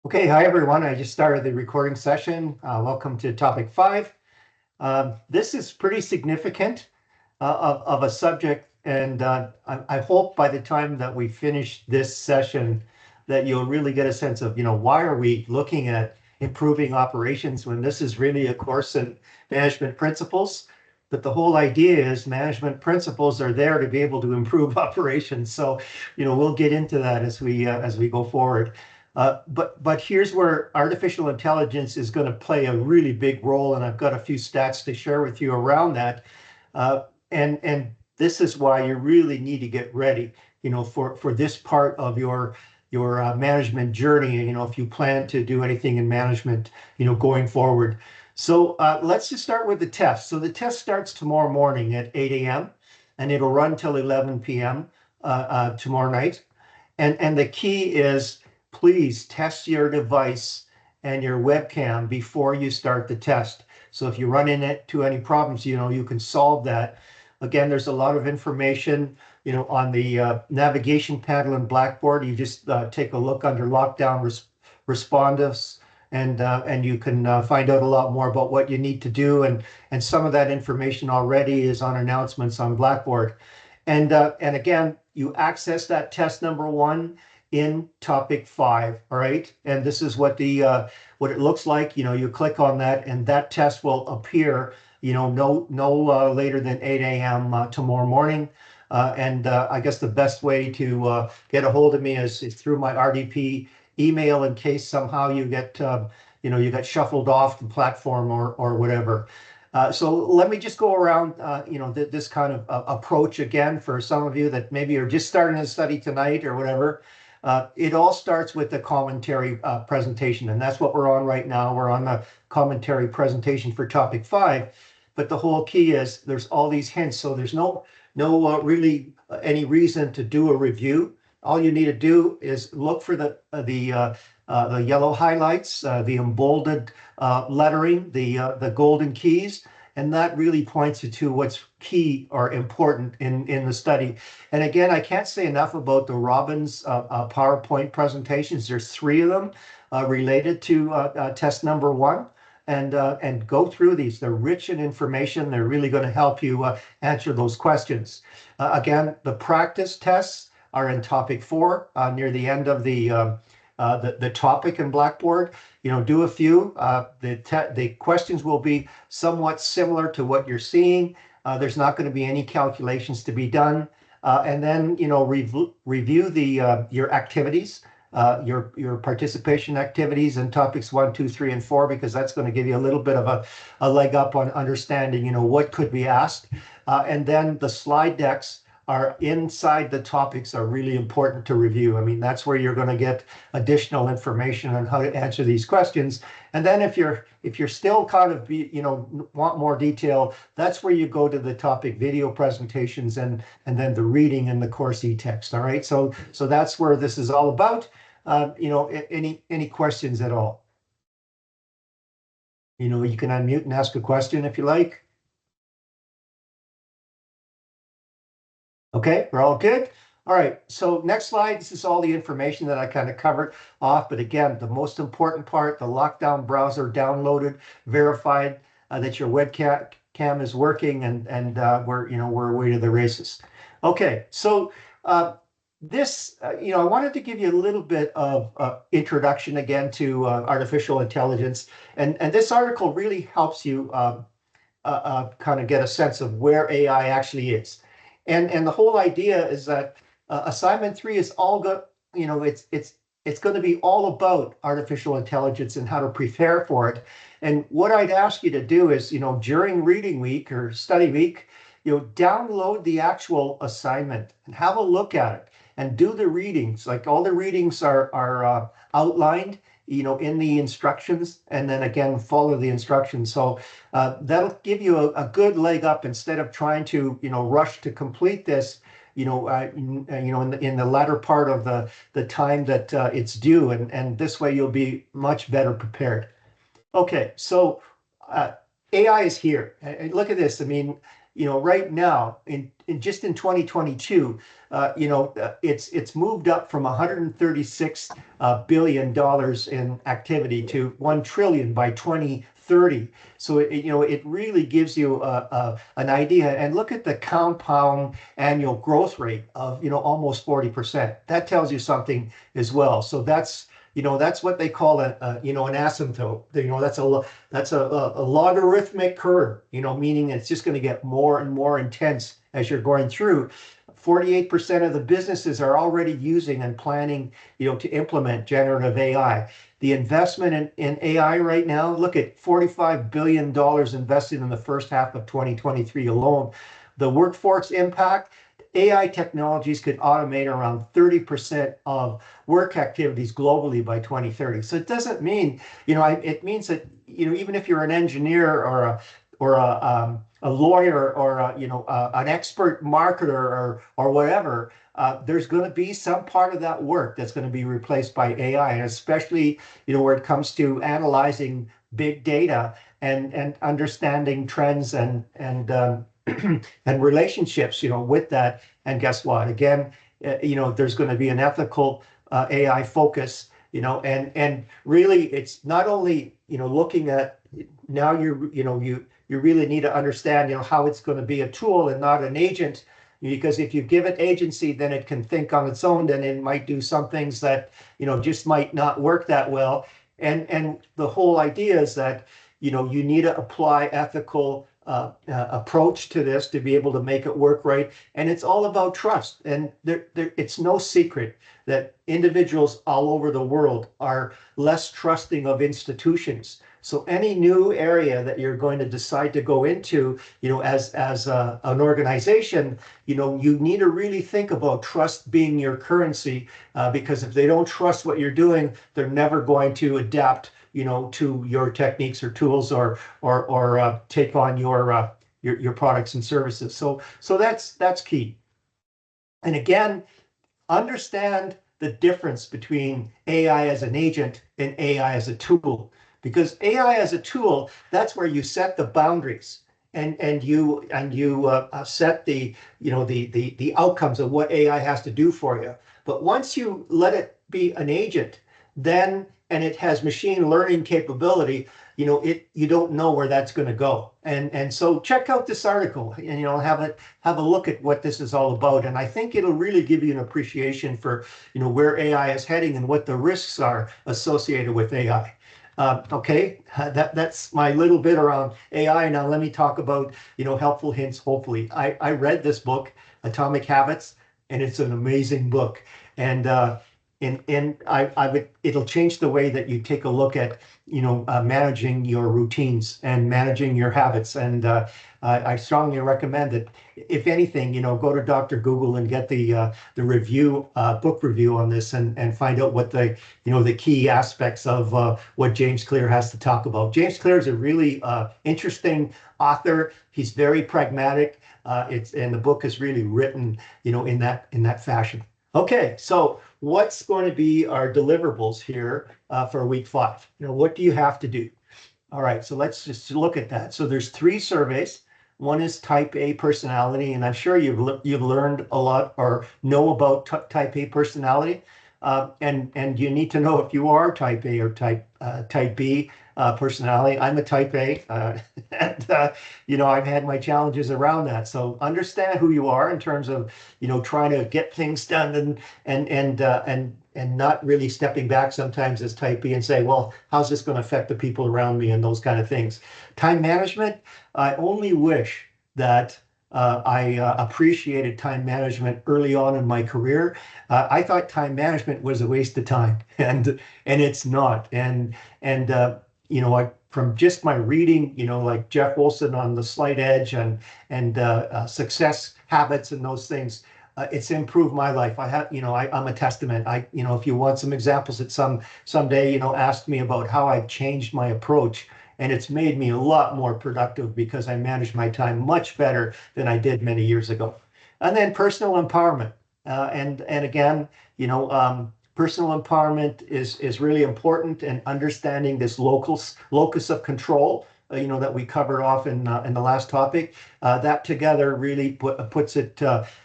Okay, hi everyone. I just started the recording session. Welcome to topic 5. This is pretty significant of a subject, and I hope by the time that we finish this session that you'll really get a sense of, why are we looking at improving operations when this is really a course in management principles. But the whole idea is management principles are there to be able to improve operations. So, we'll get into that as we go forward. But here's where artificial intelligence is going to play a really big role, and I've got a few stats to share with you around that. And this is why you really need to get ready, for this part of your management journey. If you plan to do anything in management, going forward. So let's just start with the test. So the test starts tomorrow morning at 8 a.m. and it'll run till 11 p.m. Tomorrow night. And the key is, please test your device and your webcam before you start the test. So if you run into any problems, you can solve that. Again, there's a lot of information, on the navigation panel in Blackboard. You just take a look under lockdown responsives, and you can find out a lot more about what you need to do. And some of that information already is on announcements on Blackboard. And again, you access that test number 1 in topic 5, all right? And this is what what it looks like. You click on that, and that test will appear, no later than 8 a.m. Tomorrow morning. And I guess the best way to get a hold of me is through my RDP email, in case somehow you get, you got shuffled off the platform or whatever. So let me just go around, this kind of approach again for some of you that maybe are just starting to study tonight or whatever. It all starts with the commentary presentation, and that's what we're on right now. We're on the commentary presentation for topic 5, but the whole key is there's all these hints, so there's no really any reason to do a review. All you need to do is look for the yellow highlights, the emboldened lettering, the golden keys, and that really points you to what's key or important in the study. And again, I can't say enough about the Robbins PowerPoint presentations. There's 3 of them related to test number 1. And go through these. They're rich in information. They're really going to help you answer those questions. Again, the practice tests are in topic 4 near the end of the topic in Blackboard. Do a few. The questions will be somewhat similar to what you're seeing. There's not going to be any calculations to be done. And then, review your activities, your participation activities in topics 1, 2, 3, and 4, because that's going to give you a little bit of a leg up on understanding, what could be asked. And then the slide decks are inside the topics are really important to review. I mean, that's where you're going to get additional information on how to answer these questions. And then if you're still kind of want more detail, that's where you go to the topic video presentations and then the reading and the course e-text. All right, so that's where this is all about. Any questions at all? You can unmute and ask a question if you like. Okay, we're all good. All right, so next slide. This is all the information that I kind of covered off. But again, the most important part, the lockdown browser downloaded, verified that your webcam is working, and we're away to the races. Okay, so this, I wanted to give you a little bit of introduction again to artificial intelligence. And this article really helps you kind of get a sense of where AI actually is. And the whole idea is that assignment 3 is all good. It's going to be all about artificial intelligence and how to prepare for it. And what I'd ask you to do is, during reading week or study week, download the actual assignment and have a look at it and do the readings. Like, all the readings are outlined, in the instructions, and then again, follow the instructions. So that'll give you a good leg up instead of trying to, rush to complete this, in the latter part of the time that it's due. And this way you'll be much better prepared. Okay, so AI is here. And look at this. I mean, right now in just in 2022, it's moved up from 136 billion dollars in activity to 1 trillion by 2030. So it really gives you an idea. And look at the compound annual growth rate of almost 40%. That tells you something as well. So that's what they call an asymptote. That's a logarithmic curve. Meaning it's just going to get more and more intense as you're going through. 48% of the businesses are already using and planning, to implement generative AI. The investment in AI right now, look at $45 billion invested in the first half of 2023 alone. The workforce impact, AI technologies could automate around 30% of work activities globally by 2030. So it doesn't mean, it means that, even if you're an engineer or a lawyer or an expert marketer or whatever, there's going to be some part of that work that's going to be replaced by AI, and especially where it comes to analyzing big data and understanding trends and and relationships with that. And guess what? Again, there's going to be an ethical AI focus. And really, it's not only looking at now you really need to understand how it's going to be a tool and not an agent, because if you give it agency, then it can think on its own, then it might do some things that just might not work that well. And the whole idea is that you need to apply ethical approach to this to be able to make it work right. And it's all about trust. And it's no secret that individuals all over the world are less trusting of institutions. So any new area that you're going to decide to go into, as an organization, you need to really think about trust being your currency, because if they don't trust what you're doing, they're never going to adapt to your techniques or tools or take on your products and services. So that's key. And again, understand the difference between AI as an agent and AI as a tool, because AI as a tool, that's where you set the boundaries and you set the outcomes of what AI has to do for you. But once you let it be an agent, then and it has machine learning capability, you don't know where that's going to go. And so check out this article and have a look at what this is all about. And I think it'll really give you an appreciation for where AI is heading and what the risks are associated with AI. Okay, that's my little bit around AI. Now let me talk about helpful hints. Hopefully, I read this book, Atomic Habits, and it's an amazing book. And it'll change the way that you take a look at managing your routines and managing your habits. And I strongly recommend that, if anything, go to Dr. Google and get the review, book review on this, and find out what the key aspects of what James Clear has to talk about. James Clear is a really interesting author. He's very pragmatic. And the book is really written in that fashion. Okay, so what's going to be our deliverables here for week 5? What do you have to do? All right, so let's just look at that. So there's 3 surveys. One is type A personality, and I'm sure you've learned a lot or know about type A personality. And you need to know if you are type A or type B personality. I'm a type A, and I've had my challenges around that. So understand who you are in terms of trying to get things done and not really stepping back sometimes as type B and say, well, how's this going to affect the people around me and those kind of things. Time management. I only wish that I appreciated time management early on in my career. I thought time management was a waste of time, and it's not. And from just my reading, like Jeff Wilson on The Slight Edge and Success Habits and those things, it's improved my life. I'm a testament. If you want some examples at someday, ask me about how I've changed my approach. And it's made me a lot more productive because I manage my time much better than I did many years ago. And then personal empowerment. And again, personal empowerment is really important, and understanding this locus of control that we covered off in the last topic, that together really puts it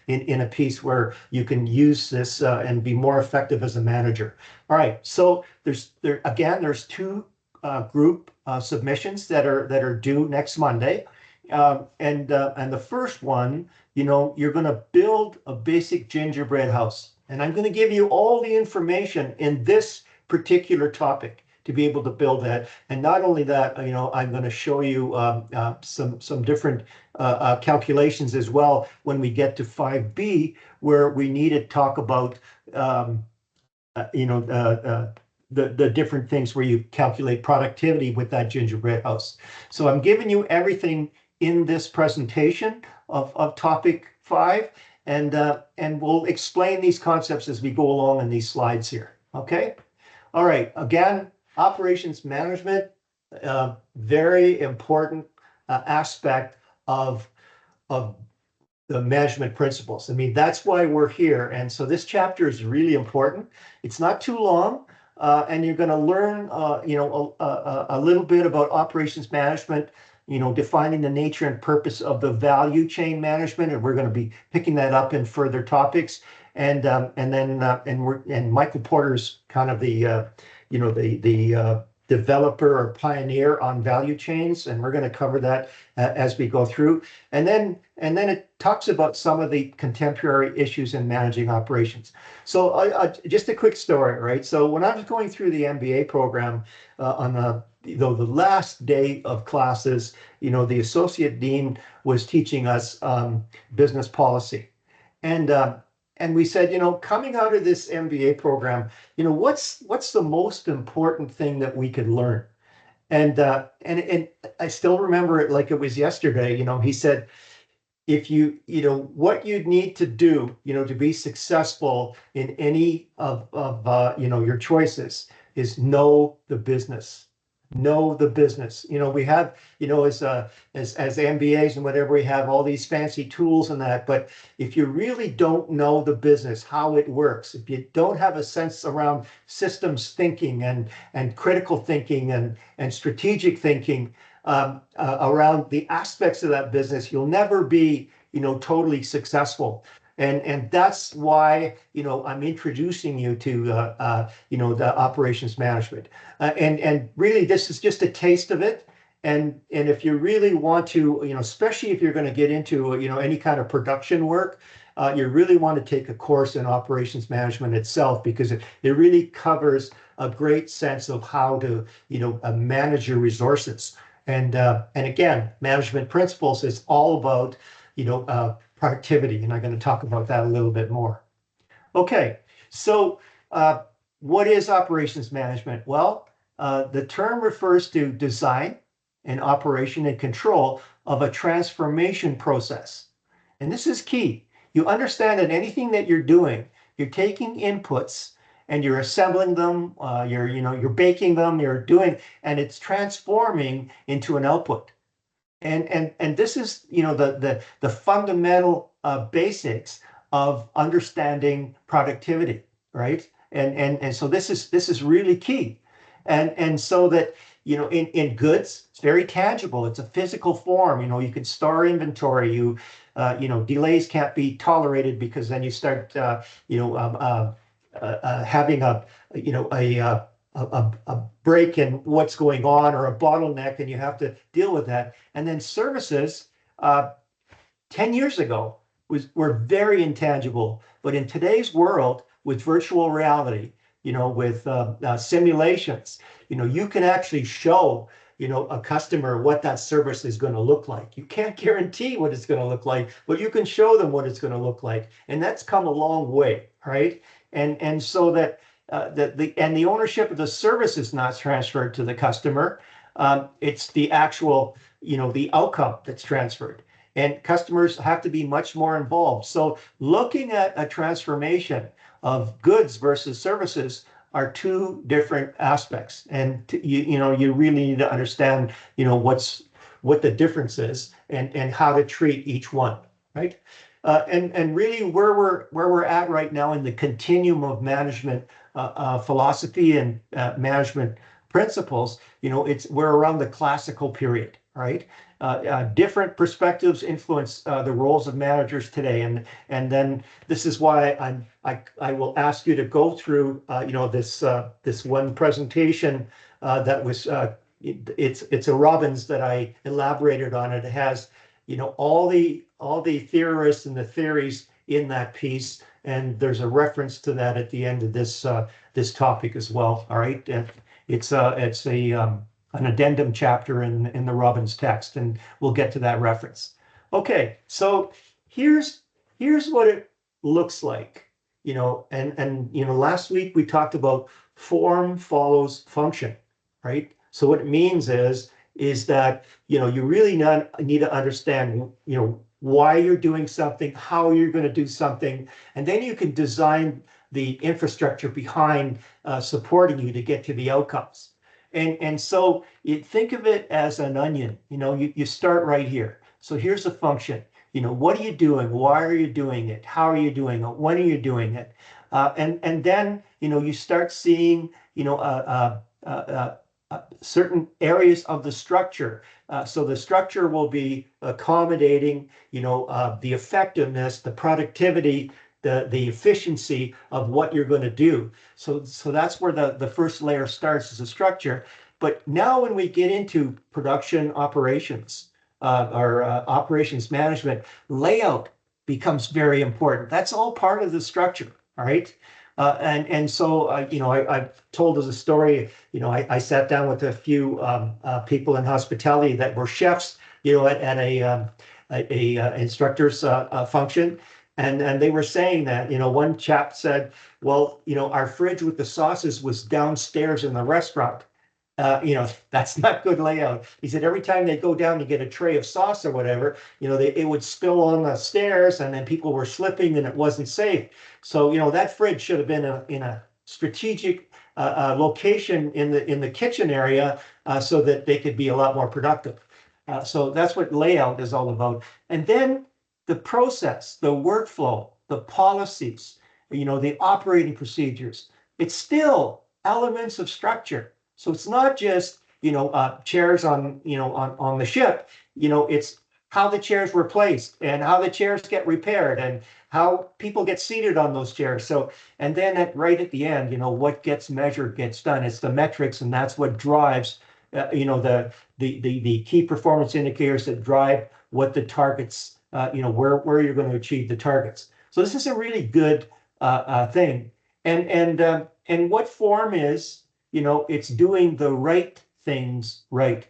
in a piece where you can use this and be more effective as a manager. All right, so there's 2 group submissions that are due next Monday. And the first one, you're going to build a basic gingerbread house. And I'm going to give you all the information in this particular topic to be able to build that. And not only that, I'm going to show you some different calculations as well when we get to 5B, where we need to talk about the different things where you calculate productivity with that gingerbread house. So I'm giving you everything in this presentation of topic 5, and we'll explain these concepts as we go along in these slides here. Okay. All right. Again, operations management, very important aspect of the management principles. I mean, that's why we're here. And so this chapter is really important. It's not too long, and you're going to learn, a little bit about operations management, defining the nature and purpose of the value chain management, and we're going to be picking that up in further topics. And Michael Porter's kind of the developer or pioneer on value chains, and we're going to cover that as we go through. And then it talks about some of the contemporary issues in managing operations. So just a quick story, right? So when I was going through the MBA program on the last day of classes, the associate dean was teaching us business policy, and we said, coming out of this MBA program, what's the most important thing that we could learn? And I still remember it like it was yesterday. He said, if what you need to do, to be successful in any of your choices is know the business. Know the business. We have, as MBAs and whatever, we have all these fancy tools and that. But if you really don't know the business, how it works, if you don't have a sense around systems thinking and critical thinking and strategic thinking around the aspects of that business, you'll never be, totally successful. And that's why, I'm introducing you to, the operations management. And really, this is just a taste of it. And if you really want to, especially if you're going to get into, any kind of production work, you really want to take a course in operations management itself, because it really covers a great sense of how to, manage your resources. And again, management principles is all about, productivity, and I'm going to talk about that a little bit more. Okay, so what is operations management? Well, the term refers to design and operation and control of a transformation process. And this is key. You understand that anything that you're doing, you're taking inputs and you're assembling them, you're baking them, and it's transforming into an output. And this is, the fundamental basics of understanding productivity, right? And so this is really key. And so that, in goods, it's very tangible. It's a physical form. You can store inventory. Delays can't be tolerated, because then you start, having a break in what's going on, or a bottleneck, and you have to deal with that. And then services, 10 years ago, were very intangible. But in today's world, with virtual reality, with simulations, you can actually show, a customer what that service is going to look like. You can't guarantee what it's going to look like, but you can show them what it's going to look like. And that's come a long way, right? And so that the ownership of the service is not transferred to the customer. It's the actual, the outcome that's transferred. And customers have to be much more involved. So looking at a transformation of goods versus services are two different aspects. And you really need to understand, what the difference is and how to treat each one, right? And really where we're at right now in the continuum of management philosophy and management principles, we're around the classical period, right? Different perspectives influence the roles of managers today, and then this is why I will ask you to go through this one presentation that was it's a Robbins that I elaborated on. It has all the theorists and the theories in that piece, and there's a reference to that at the end of this topic as well. All right, and it's an addendum chapter in the Robbins text, and we'll get to that reference. Okay, so here's what it looks like, and last week we talked about form follows function, right? So what it means is that you really need to understand why you're doing something, how you're going to do something, and then you can design the infrastructure behind supporting you to get to the outcomes. And so you think of it as an onion. You start right here. So here's the function. What are you doing? Why are you doing it? How are you doing it? When are you doing it? And then you start seeing certain areas of the structure. So the structure will be accommodating the effectiveness, the productivity, the efficiency of what you're going to do. So that's where the first layer starts, as a structure. But now when we get into production operations or operations management, layout becomes very important. That's all part of the structure, all right? So I've told as a story, I sat down with a few people in hospitality that were chefs, at a instructor's function. And they were saying that, one chap said, well, our fridge with the sauces was downstairs in the restaurant. That's not good layout. He said every time they go down to get a tray of sauce or whatever, it would spill on the stairs, and then people were slipping and it wasn't safe. So, that fridge should have been in a strategic location in the kitchen area so that they could be a lot more productive. So that's what layout is all about. And then the process, the workflow, the policies, the operating procedures, it's still elements of structure. So it's not just, chairs on the ship, it's how the chairs were placed and how the chairs get repaired and how people get seated on those chairs. So, and then right at the end, what gets measured gets done. It's the metrics, and that's what drives, the key performance indicators that drive what the targets, where you're going to achieve the targets. So this is a really good thing. And what form is, it's doing the right things right?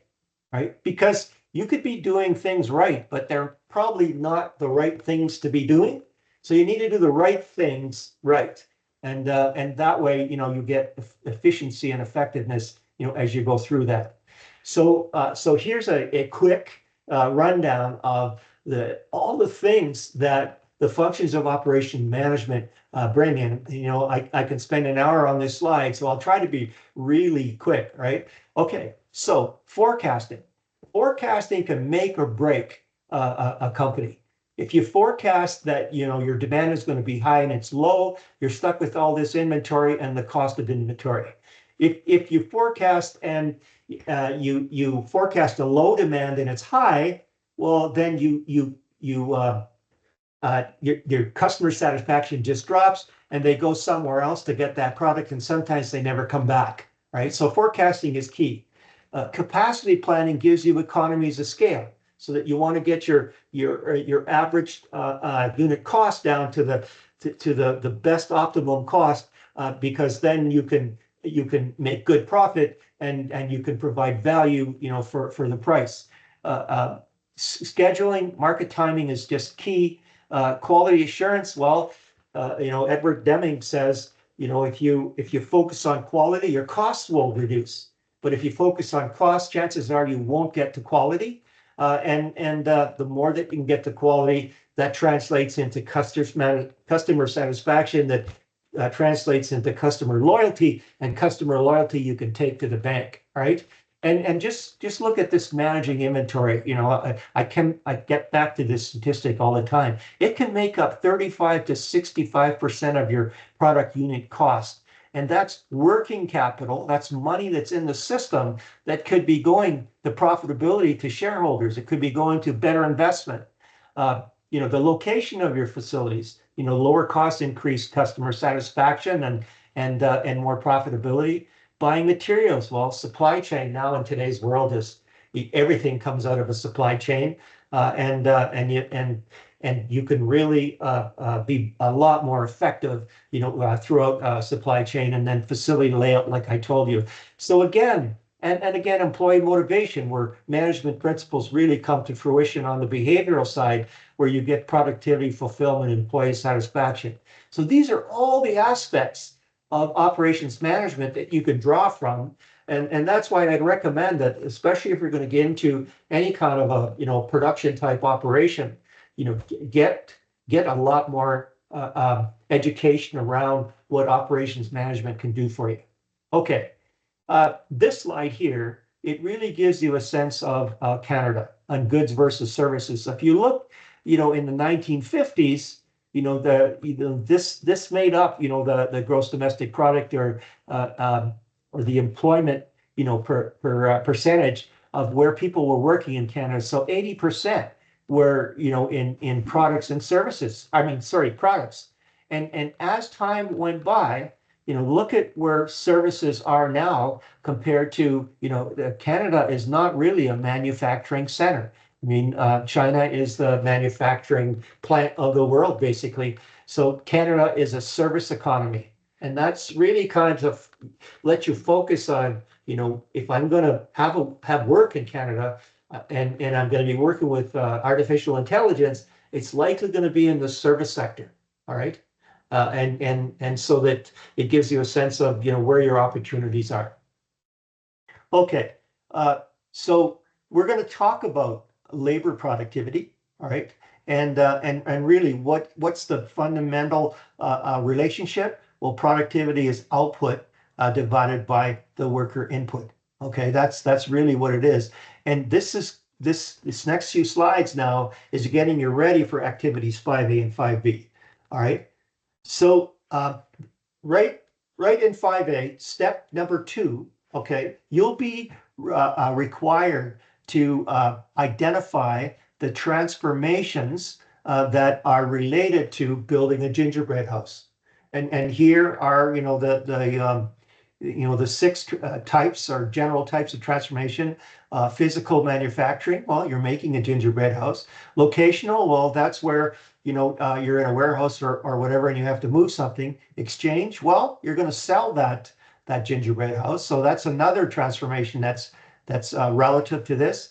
Because you could be doing things right, but they're probably not the right things to be doing. So you need to do the right things right. And that way, you get efficiency and effectiveness, as you go through that. So here's a quick rundown of all the things that the functions of operation management bring in. I can spend an hour on this slide, so I'll try to be really quick, right? Okay, so forecasting. Forecasting can make or break a company. If you forecast that your demand is going to be high and it's low, you're stuck with all this inventory and the cost of inventory. If you forecast and you forecast a low demand and it's high, well, then your customer satisfaction just drops and they go somewhere else to get that product, and sometimes they never come back, right? So forecasting is key. Capacity planning gives you economies of scale, so that you want to get your average unit cost down to the best optimum cost, because then you can make good profit and you can provide value for the price. Scheduling, market timing is just key. Quality assurance, well, Edward Deming says, if you focus on quality, your costs will reduce. But if you focus on cost, chances are you won't get to quality. And the more that you can get to quality, that translates into customer satisfaction, that translates into customer loyalty, and customer loyalty you can take to the bank, right? And just look at this managing inventory. I get back to this statistic all the time. It can make up 35 to 65% of your product unit cost. And that's working capital. That's money that's in the system that could be going the profitability to shareholders. It could be going to better investment. The location of your facilities, lower cost, increased customer satisfaction and more profitability. Buying materials, well, supply chain now in today's world is everything comes out of a supply chain, and you can really be a lot more effective, throughout supply chain and then facility layout, like I told you. So again, and again, employee motivation, where management principles really come to fruition on the behavioral side, where you get productivity, fulfillment, employee satisfaction. So these are all the aspects of operations management that you can draw from. And that's why I'd recommend that, especially if you're going to get into any kind of a production type operation, get a lot more education around what operations management can do for you. Okay, this slide here, it really gives you a sense of Canada on goods versus services. So if you look, in the 1950s, this made up, the gross domestic product or the employment, per percentage of where people were working in Canada. So 80% were, in products and services. Products. And as time went by, look at where services are now compared to, Canada is not really a manufacturing center. China is the manufacturing plant of the world, basically. So Canada is a service economy. And that's really kind of let you focus on, if I'm going to have work in Canada and I'm going to be working with artificial intelligence, it's likely going to be in the service sector. All right. And so that it gives you a sense of, where your opportunities are. Okay. So we're going to talk about labor productivity. All right. And really what's the fundamental relationship? Well, productivity is output divided by the worker input. Okay, that's really what it is. And this next few slides now is getting you ready for activities 5A and 5B. All right. So right in 5A, step number 2. Okay, you'll be required to identify the transformations that are related to building a gingerbread house. And here are, the 6 types or general types of transformation. Physical manufacturing, well, you're making a gingerbread house. Locational, well, that's where, you're in a warehouse or whatever and you have to move something. Exchange, well, you're going to sell that gingerbread house. So that's another transformation that's relative to this.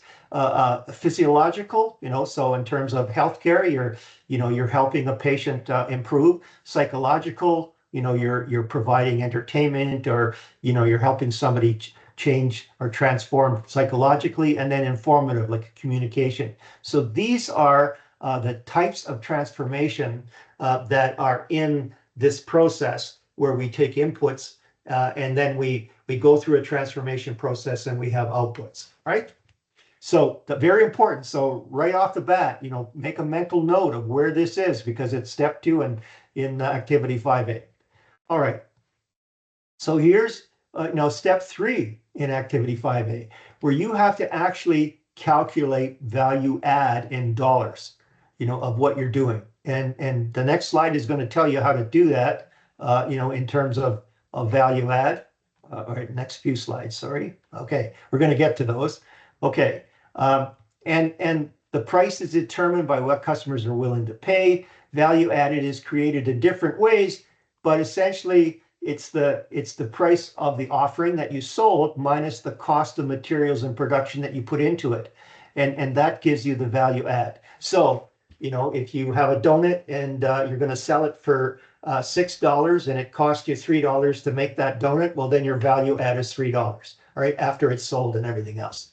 Physiological, so in terms of healthcare, you're helping a patient improve. Psychological, you're providing entertainment, or you're helping somebody change or transform psychologically. And then informative, like communication. So these are the types of transformation that are in this process, where we take inputs and then we go through a transformation process and we have outputs. Right? So very important. So right off the bat, make a mental note of where this is, because it's step 2 in activity 5A. All right. So here's step 3 in activity 5A, where you have to actually calculate value add in dollars, of what you're doing. And the next slide is going to tell you how to do that, in terms of value add. All right, next few slides. Sorry. Okay, we're going to get to those. Okay. And the price is determined by what customers are willing to pay. Value added is created in different ways, but essentially it's the price of the offering that you sold minus the cost of materials and production that you put into it. And that gives you the value add. So, if you have a donut and you're going to sell it for $6 and it costs you $3 to make that donut, well, then your value add is $3, all right, after it's sold and everything else.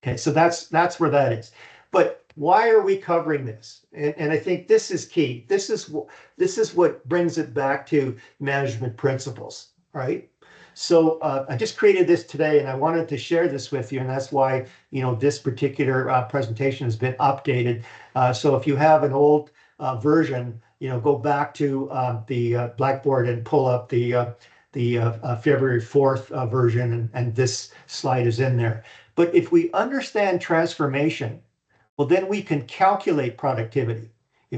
Okay, so that's where that is. But why are we covering this? And I think this is key. This is what brings it back to management principles, right? So I just created this today, and I wanted to share this with you, and that's why this particular presentation has been updated. So if you have an old version, go back to the Blackboard and pull up the February 4th version, and this slide is in there. But if we understand transformation, well, then we can calculate productivity.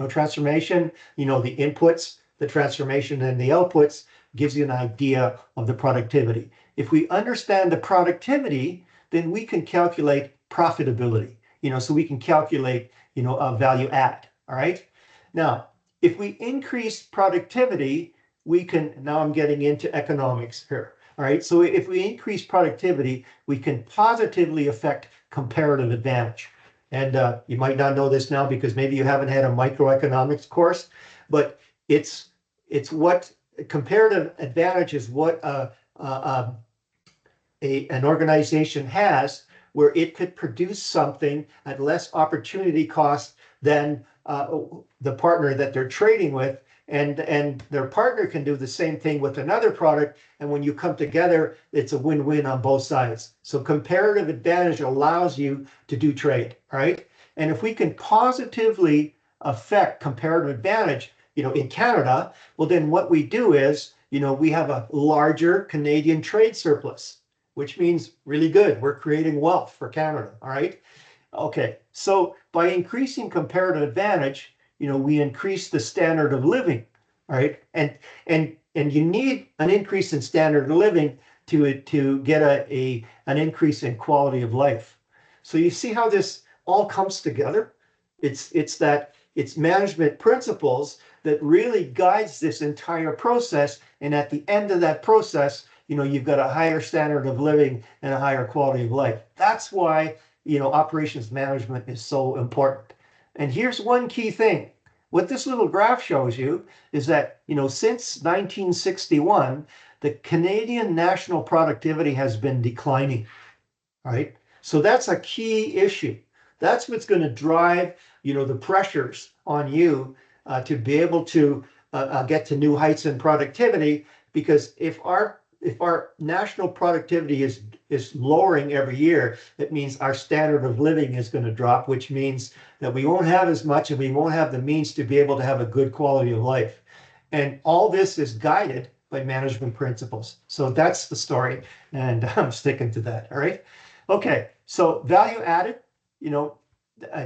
Transformation, the inputs, the transformation, and the outputs gives you an idea of the productivity. If we understand the productivity, then we can calculate profitability, so we can calculate, value add. All right. Now, if we increase productivity, we can, now I'm getting into economics here. All right. So if we increase productivity, we can positively affect comparative advantage. And you might not know this now because maybe you haven't had a microeconomics course, but it's what comparative advantage is, what an organization has where it could produce something at less opportunity cost than the partner that they're trading with, and their partner can do the same thing with another product, and when you come together, it's a win-win on both sides. So comparative advantage allows you to do trade, right? And if we can positively affect comparative advantage, in Canada, well, then what we do is, we have a larger Canadian trade surplus, which means really good. We're creating wealth for Canada, all right? Okay, so by increasing comparative advantage, we increase the standard of living, right? And you need an increase in standard of living to get an increase in quality of life. So you see how this all comes together? It's management principles that really guides this entire process. And at the end of that process, you've got a higher standard of living and a higher quality of life. That's why, operations management is so important. And here's one key thing. What this little graph shows you is that, since 1961, the Canadian national productivity has been declining, right? So that's a key issue. That's what's going to drive, the pressures on you to be able to get to new heights in productivity. Because if our national productivity is lowering every year, it means our standard of living is going to drop, which means that we won't have as much and we won't have the means to be able to have a good quality of life. And all this is guided by management principles. So that's the story, and I'm sticking to that. All right. Okay. So value added,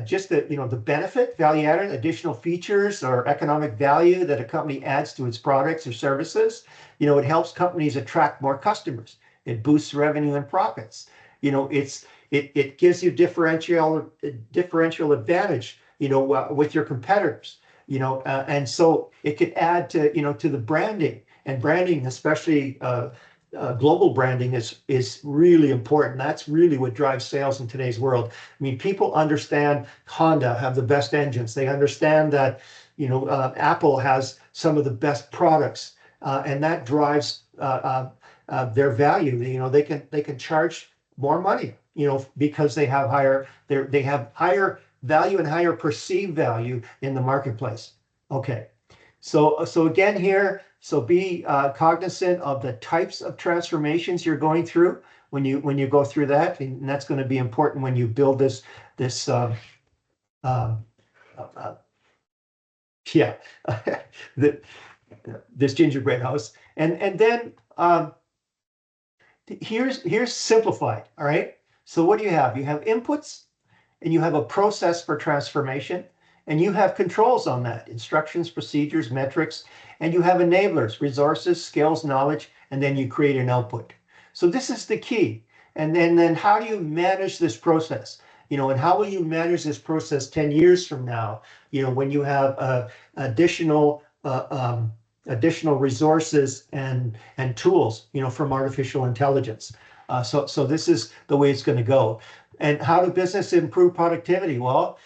just the benefit, value added, additional features or economic value that a company adds to its products or services. It helps companies attract more customers. It boosts revenue and profits. It gives you differential advantage, with your competitors. And so it could add to the branding, and branding, especially global branding, is really important. That's really what drives sales in today's world. I mean, people understand Honda have the best engines. They understand that Apple has some of the best products, and that drives their value. They can charge more money, because they have higher value and higher perceived value in the marketplace. Okay, so again here. So be cognizant of the types of transformations you're going through when you go through that, and that's going to be important when you build this this gingerbread house. And then here's simplified. All right. So what do you have? You have inputs, and you have a process for transformation, and you have controls on that: instructions, procedures, metrics. And you have enablers, resources, skills, knowledge, and then you create an output. So this is the key. And then how do you manage this process? And how will you manage this process 10 years from now, when you have additional resources and tools, from artificial intelligence. So this is the way it's going to go. And how do business improve productivity? Well,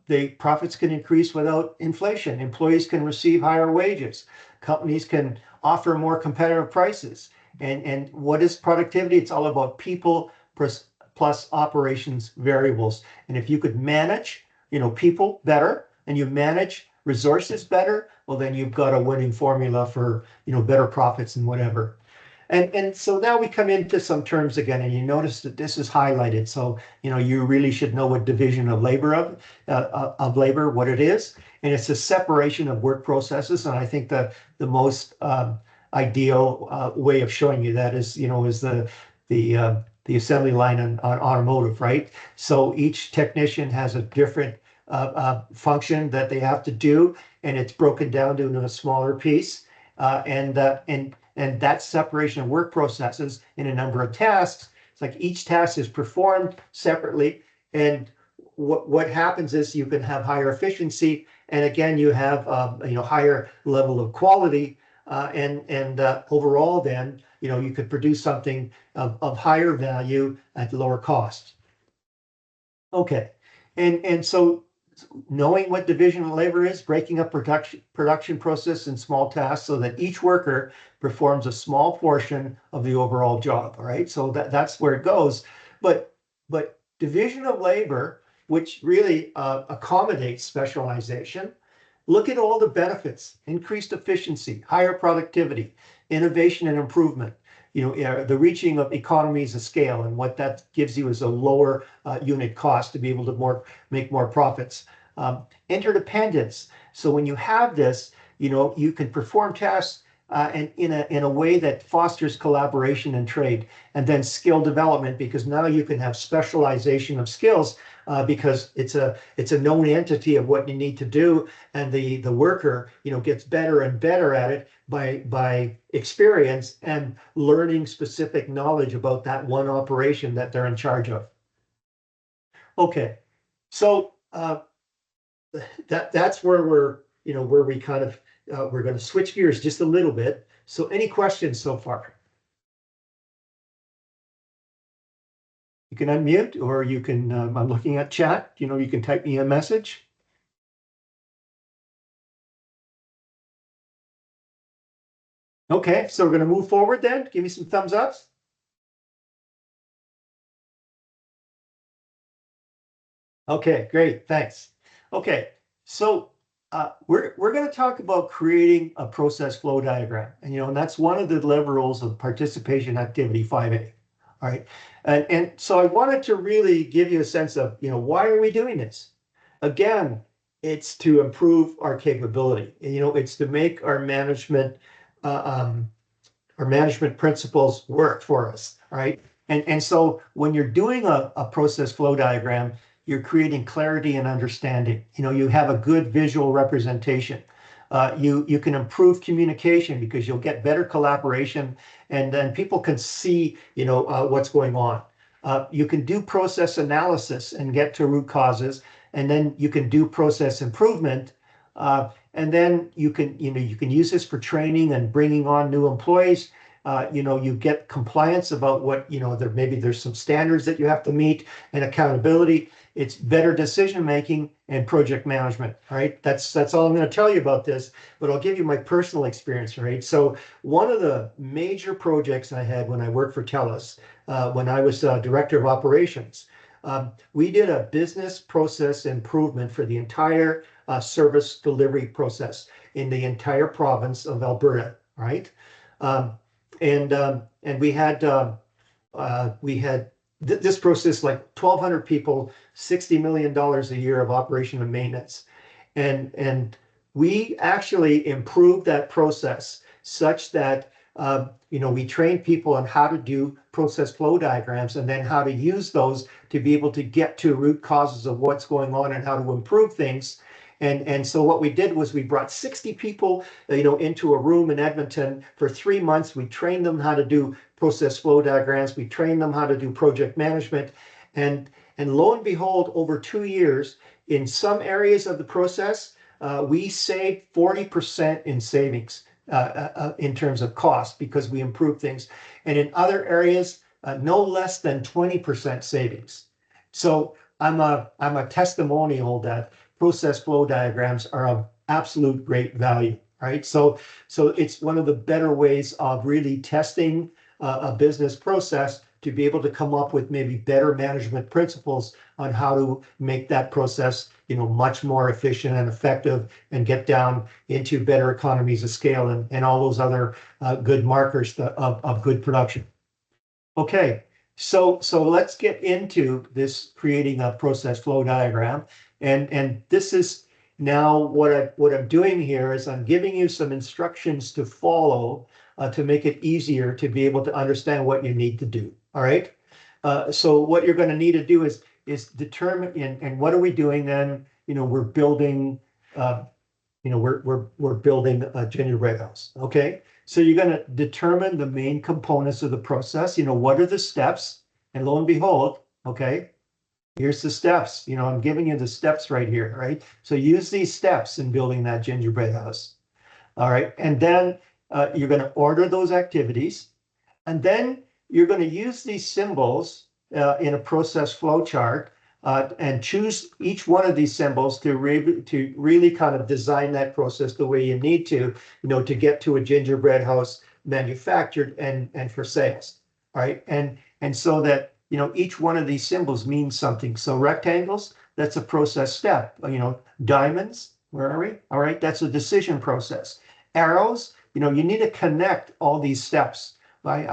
the profits can increase without inflation. Employees can receive higher wages. Companies can offer more competitive prices. And what is productivity? It's all about people plus operations variables. And if you could manage, people better, and you manage resources better, well, then you've got a winning formula for, better profits and whatever. And so now we come into some terms again, and you notice that this is highlighted. So, you really should know what division of labor what it is. And it's a separation of work processes. And I think the most ideal way of showing you that is, is the assembly line on automotive, right? So each technician has a different function that they have to do, and it's broken down into a smaller piece. And that separation of work processes in a number of tasks. It's like each task is performed separately, and what happens is you can have higher efficiency, and again you have higher level of quality, and overall then you could produce something of higher value at lower cost. Okay, and so knowing what division of labor is, breaking up production process in small tasks so that each worker performs a small portion of the overall job. All right, so that's where it goes. But division of labor, which really accommodates specialization, look at all the benefits: increased efficiency, higher productivity, innovation and improvement. The reaching of economies of scale, and what that gives you is a lower unit cost to be able to make more profits. Interdependence. So when you have this, you can perform tasks and in a way that fosters collaboration and trade, and then skill development, because now you can have specialization of skills because it's a known entity of what you need to do, and the worker gets better and better at it by experience and learning specific knowledge about that one operation that they're in charge of. Okay, so that's where we kind of we're going to switch gears just a little bit. So any questions so far? You can unmute, or you can, I'm looking at chat, you can type me a message. Okay, so we're going to move forward then. Give me some thumbs ups. Okay, great, thanks. Okay, so we're going to talk about creating a process flow diagram, and that's one of the deliverables of participation activity 5A. All right, and so I wanted to really give you a sense of why are we doing this? Again, it's to improve our capability. It's to make our management principles work for us. All right, and so when you're doing a process flow diagram, you're creating clarity and understanding. You have a good visual representation. You can improve communication because you'll get better collaboration, and then people can see what's going on. You can do process analysis and get to root causes, and then you can do process improvement, and then you can use this for training and bringing on new employees. You get compliance about what maybe there's some standards that you have to meet, and accountability. It's better decision making and project management. Right, that's all I'm going to tell you about this, but I'll give you my personal experience. Right, so one of the major projects I had when I worked for TELUS, when I was director of operations, we did a business process improvement for the entire service delivery process in the entire province of Alberta. Right, and we had this process, like 1,200 people, $60 million a year of operation and maintenance. And we actually improved that process such that, we trained people on how to do process flow diagrams, and then how to use those to be able to get to root causes of what's going on and how to improve things. And so what we did was we brought 60 people, into a room in Edmonton for 3 months. We trained them how to do process flow diagrams. We trained them how to do project management. And lo and behold, over 2 years, in some areas of the process, we saved 40% in savings in terms of cost, because we improved things. And in other areas, no less than 20% savings. So I'm a testimonial that process flow diagrams are of absolute great value, right? So it's one of the better ways of really testing a business process to be able to come up with maybe better management principles on how to make that process, much more efficient and effective, and get down into better economies of scale and all those other good markers of good production. Okay, so let's get into this creating a process flow diagram. And this is now what I'm doing here is I'm giving you some instructions to follow to make it easier to be able to understand what you need to do. All right. So what you're going to need to do is determine, and what are we doing then? We're building, we're building a gingerbread house. Okay. So you're going to determine the main components of the process. What are the steps? And lo and behold, okay, here's the steps. I'm giving you the steps right here, right? So use these steps in building that gingerbread house. All right. And then you're going to order those activities. And then you're going to use these symbols in a process flow chart and choose each one of these symbols to really kind of design that process the way you need to get to a gingerbread house manufactured and for sales. All right. And so that, each one of these symbols means something. So rectangles, that's a process step. Diamonds, where are we? All right. That's a decision process. Arrows, you need to connect all these steps. Right?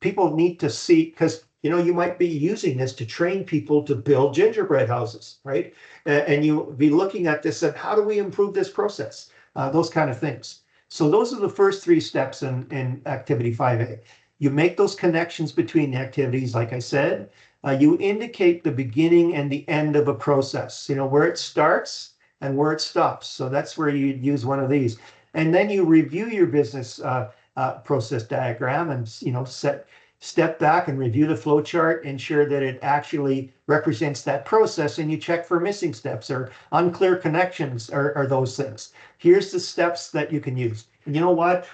People need to see, because you might be using this to train people to build gingerbread houses, right? And you'll be looking at this and how do we improve this process? Those kind of things. So those are the first three steps in activity 5A. You make those connections between the activities, like I said. You indicate the beginning and the end of a process, where it starts and where it stops. So that's where you use one of these. And then you review your business process diagram and step back and review the flow chart, ensure that it actually represents that process, and you check for missing steps or unclear connections or those things. Here's the steps that you can use. And you know what?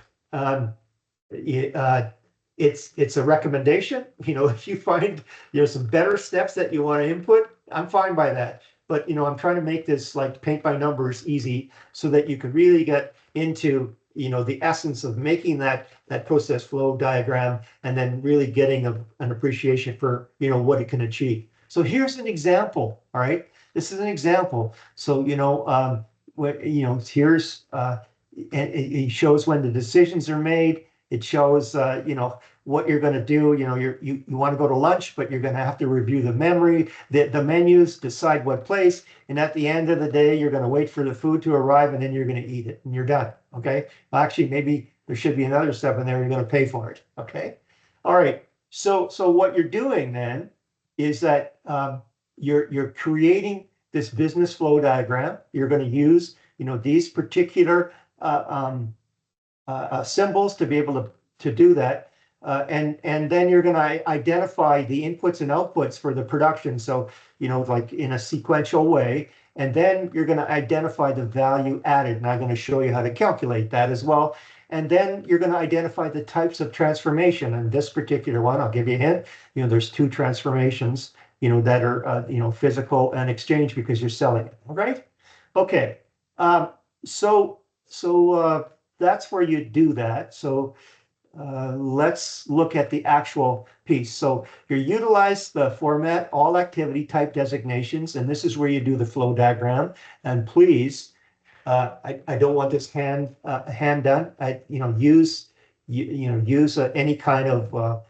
It's a recommendation. If you find some better steps that you want to input, I'm fine by that. But I'm trying to make this like paint by numbers easy so that you can really get into the essence of making that process flow diagram and then really getting an appreciation for what it can achieve. So here's an example. All right, this is an example. So here's it shows when the decisions are made. It shows what you're going to do. You want to go to lunch, but you're going to have to review the menus, decide what place, and at the end of the day, you're going to wait for the food to arrive, and then you're going to eat it, and you're done. Okay. Well, actually, maybe there should be another step in there. You're going to pay for it. Okay. All right. So what you're doing then is that you're creating this business flow diagram. You're going to use these particular symbols to be able to do that. And then you're going to identify the inputs and outputs for the production. So, like in a sequential way. And then you're going to identify the value added. And I'm going to show you how to calculate that as well. And then you're going to identify the types of transformation. And this particular one, I'll give you a hint. There's two transformations, that are, physical and exchange because you're selling it. All right. Okay. So that's where you do that. So let's look at the actual piece. So you utilize the format, all activity type designations, and this is where you do the flow diagram. And please, I don't want this hand done. Use any kind of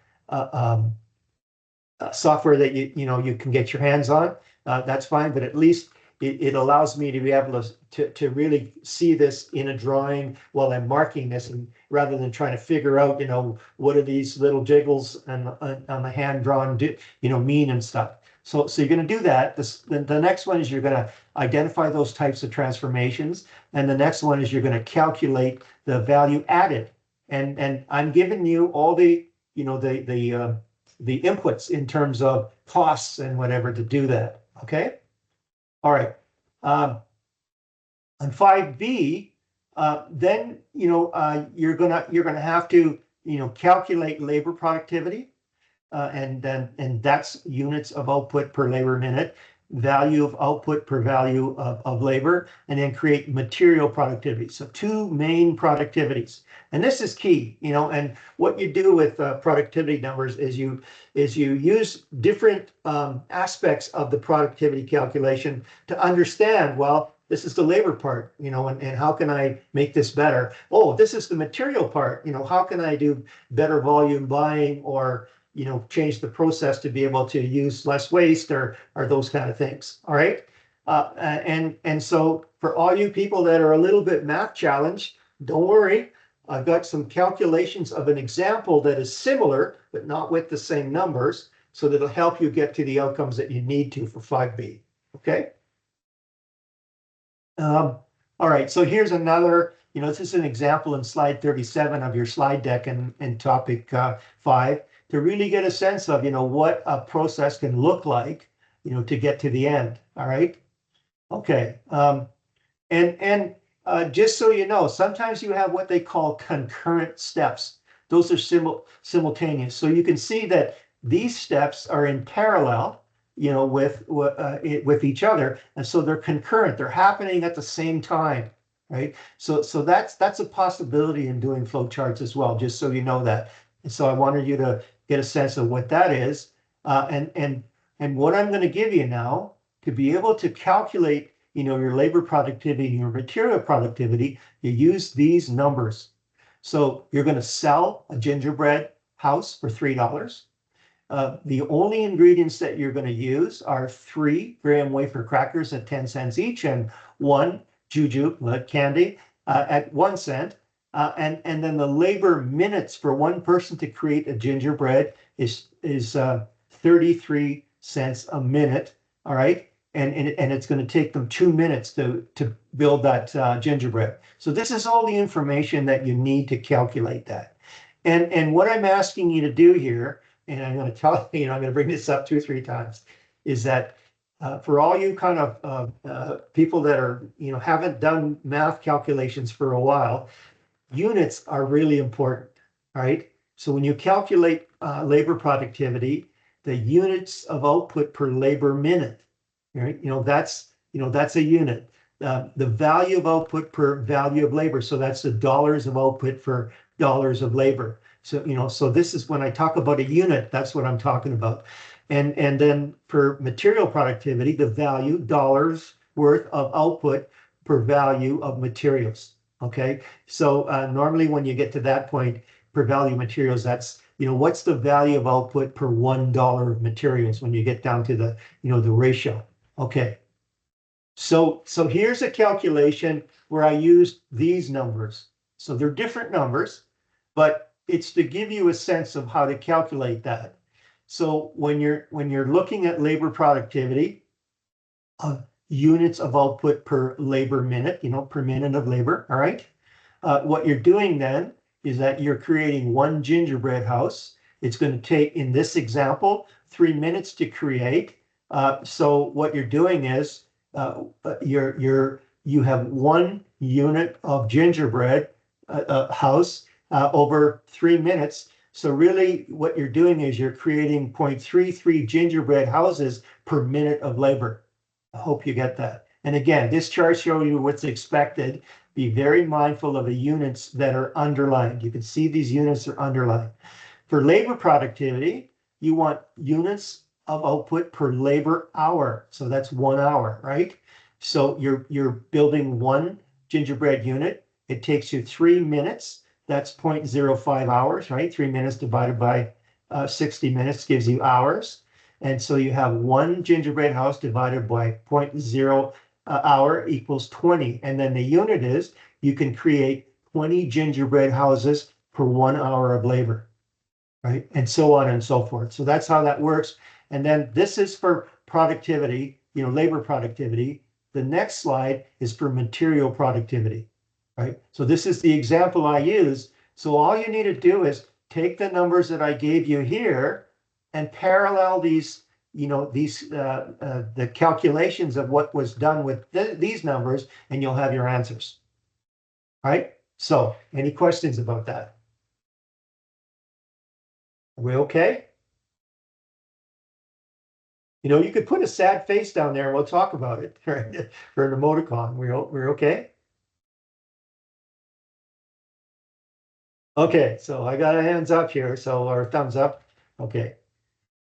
software that you can get your hands on. That's fine, but at least it allows me to be able to really see this in a drawing while I'm marking this, and rather than trying to figure out, what are these little jiggles and on the hand drawn, mean and stuff. So you're going to do that. The next one is you're going to identify those types of transformations, and the next one is you're going to calculate the value added. And I'm giving you all the inputs in terms of costs and whatever to do that. Okay. All right. On 5B, then you're gonna have to calculate labor productivity, and that's units of output per labor minute, value of output per value of labor, and then create material productivity. So two main productivities, and this is key. And what you do with productivity numbers is you use different aspects of the productivity calculation to understand, well, this is the labor part, and how can I make this better? Oh, this is the material part, how can I do better volume buying, or change the process to be able to use less waste, or those kind of things. All right. And so for all you people that are a little bit math challenged, don't worry. I've got some calculations of an example that is similar, but not with the same numbers, so that'll help you get to the outcomes that you need to for 5B, okay? All right, so here's another, this is an example in slide 37 of your slide deck in topic 5, to really get a sense of, what a process can look like, to get to the end, all right? Okay, and just so you know, sometimes you have what they call concurrent steps. Those are simultaneous. So you can see that these steps are in parallel, with each other, and so they're concurrent. They're happening at the same time, right? So that's a possibility in doing flow charts as well. Just so you know that. And so I wanted you to get a sense of what that is, and what I'm going to give you now to be able to calculate, your labor productivity and your material productivity. You use these numbers. So you're going to sell a gingerbread house for $3. The only ingredients that you're going to use are 3 graham wafer crackers at 10 cents each and 1 juju candy at 1 cent. And then the labor minutes for one person to create a gingerbread is 33 cents a minute. All right. And it's going to take them 2 minutes to build that gingerbread. So this is all the information that you need to calculate that. And what I'm asking you to do here, and I'm going to tell you, I'm going to bring this up 2 or 3 times, is that for all you kind of people that are, haven't done math calculations for a while, units are really important, right? So when you calculate labor productivity, the units of output per labor minute, right? That's a unit. The value of output per value of labor. So that's the dollars of output for dollars of labor. So, so this is when I talk about a unit, that's what I'm talking about. And then for material productivity, the value, dollars worth of output per value of materials. Okay. So normally when you get to that point, per value materials, that's, what's the value of output per $1 of materials when you get down to the, the ratio. Okay. So here's a calculation where I used these numbers. So they're different numbers, but it's to give you a sense of how to calculate that. So when you're looking at labor productivity, units of output per labor minute, per minute of labor, all right? What you're doing then is that you're creating one gingerbread house. It's going to take, in this example, 3 minutes to create. So what you're doing is you have 1 unit of gingerbread house over 3 minutes. So really what you're doing is you're creating 0.33 gingerbread houses per minute of labor. I hope you get that. And again, this chart shows you what's expected. Be very mindful of the units that are underlined. You can see these units are underlined. For labor productivity, you want units of output per labor hour. So that's 1 hour, right? So you're building 1 gingerbread unit. It takes you 3 minutes. That's 0.05 hours, right? 3 minutes divided by 60 minutes gives you hours. And so you have 1 gingerbread house divided by 0.0 hour equals 20. And then the unit is, you can create 20 gingerbread houses per 1 hour of labor, right? And so on and so forth. So that's how that works. And then this is for productivity, labor productivity. The next slide is for material productivity, right? So this is the example I use. So all you need to do is take the numbers that I gave you here and parallel these, the calculations of what was done with these numbers, and you'll have your answers. All right. So any questions about that? Are we okay? You could put a sad face down there and we'll talk about it for an emoticon. We're okay? Okay, so I got a hands up here, or thumbs up. Okay.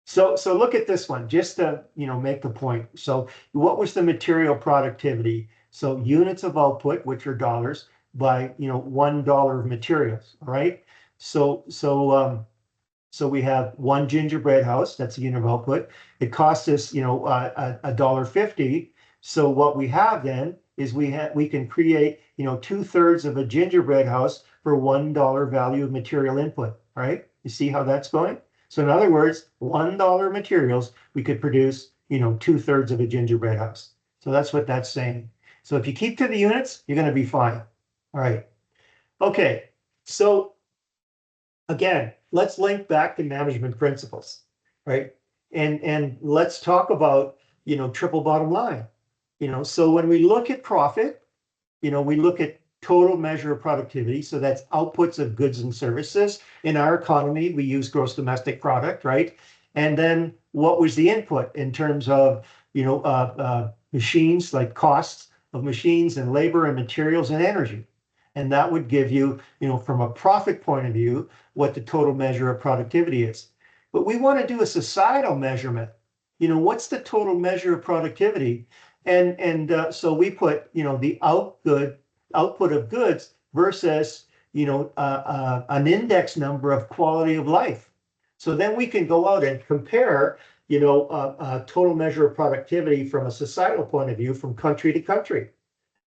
So look at this one, just to make the point. So what was the material productivity? So units of output, which are dollars, by $1 of materials. All right. So we have 1 gingerbread house, that's a unit of output. It costs us, $1.50. So what we have then is we can create 2/3 of a gingerbread house for $1 value of material input, right? You see how that's going? So in other words, $1 materials, we could produce, 2/3 of a gingerbread house. So that's what that's saying. So if you keep to the units, you're going to be fine. All right. Okay. So again, let's link back to management principles, right? And let's talk about, triple bottom line. So when we look at profit, we look at total measure of productivity. So that's outputs of goods and services. In our economy, we use gross domestic product, right? And then what was the input in terms of, machines, like costs of machines and labor and materials and energy. And that would give you, from a profit point of view, what the total measure of productivity is. But we want to do a societal measurement. What's the total measure of productivity? And so we put, the output of goods versus, an index number of quality of life. So then we can go out and compare, a total measure of productivity from a societal point of view from country to country.